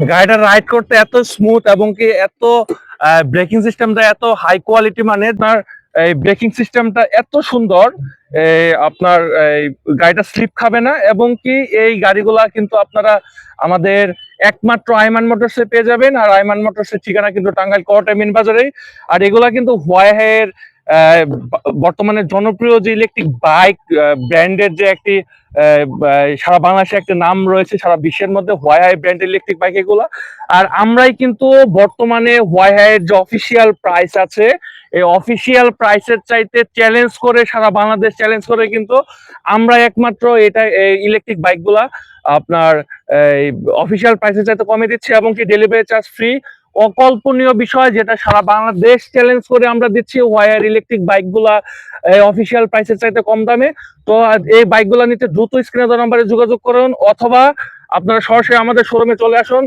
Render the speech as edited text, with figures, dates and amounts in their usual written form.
গাড়িটা রাইড করতে এত স্মুথ এবং কি এত ব্রেকিং সিস্টেমটা এত হাই কোয়ালিটি, মানে আপনার এই ব্রেকিং সিস্টেমটা এত সুন্দর, আপনার এই গাড়িটা স্লিপ খাবে না। এবং কি এই গাড়িগুলা কিন্তু আপনারা আমাদের একমাত্র আইমান মোটরসে পেয়ে যাবেন। আর আইমান মোটরসের ঠিকানা কিন্তু টাঙ্গাইল কোয়ার্টার মেইন বাজারে। আর এগুলা কিন্তু হুয়াইয়ের বর্তমানে জনপ্রিয় যে ইলেকট্রিক বাইক ব্র্যান্ডের যে একটি সারা বাংলাদেশে একটা নাম রয়েছে, সারা বিশ্বের মধ্যে হুয়াই ব্র্যান্ড ইলেকট্রিক বাইক এগুলা। আর আমরাই কিন্তু বর্তমানে হুয়াইয়ের যে অফিসিয়াল প্রাইস আছে, এই অফিসিয়াল প্রাইসের চাইতে চ্যালেঞ্জ করে, সারা বাংলাদেশ চ্যালেঞ্জ করে কিন্তু আমরা একমাত্র এটা ইলেকট্রিক বাইকগুলা আপনার এই অফিসিয়াল প্রাইসের চাইতে কমে দিচ্ছি, এবং কি ডেলিভারি চার্জ ফ্রি। অকল্পনীয় বিষয়, যেটা সারা বাংলাদেশ চ্যালেঞ্জ করে আমরা দিচ্ছি ওয়ার ইলেকট্রিক বাইকগুলা অফিসিয়াল প্রাইসের চাইতে কম দামে। তো এই বাইকগুলা নিতে দ্রুত স্ক্রিনে দেওয়া নম্বরে যোগাযোগ করুন, অথবা আপনারা সরাসরি আমাদের শোরুমে চলে আসুন।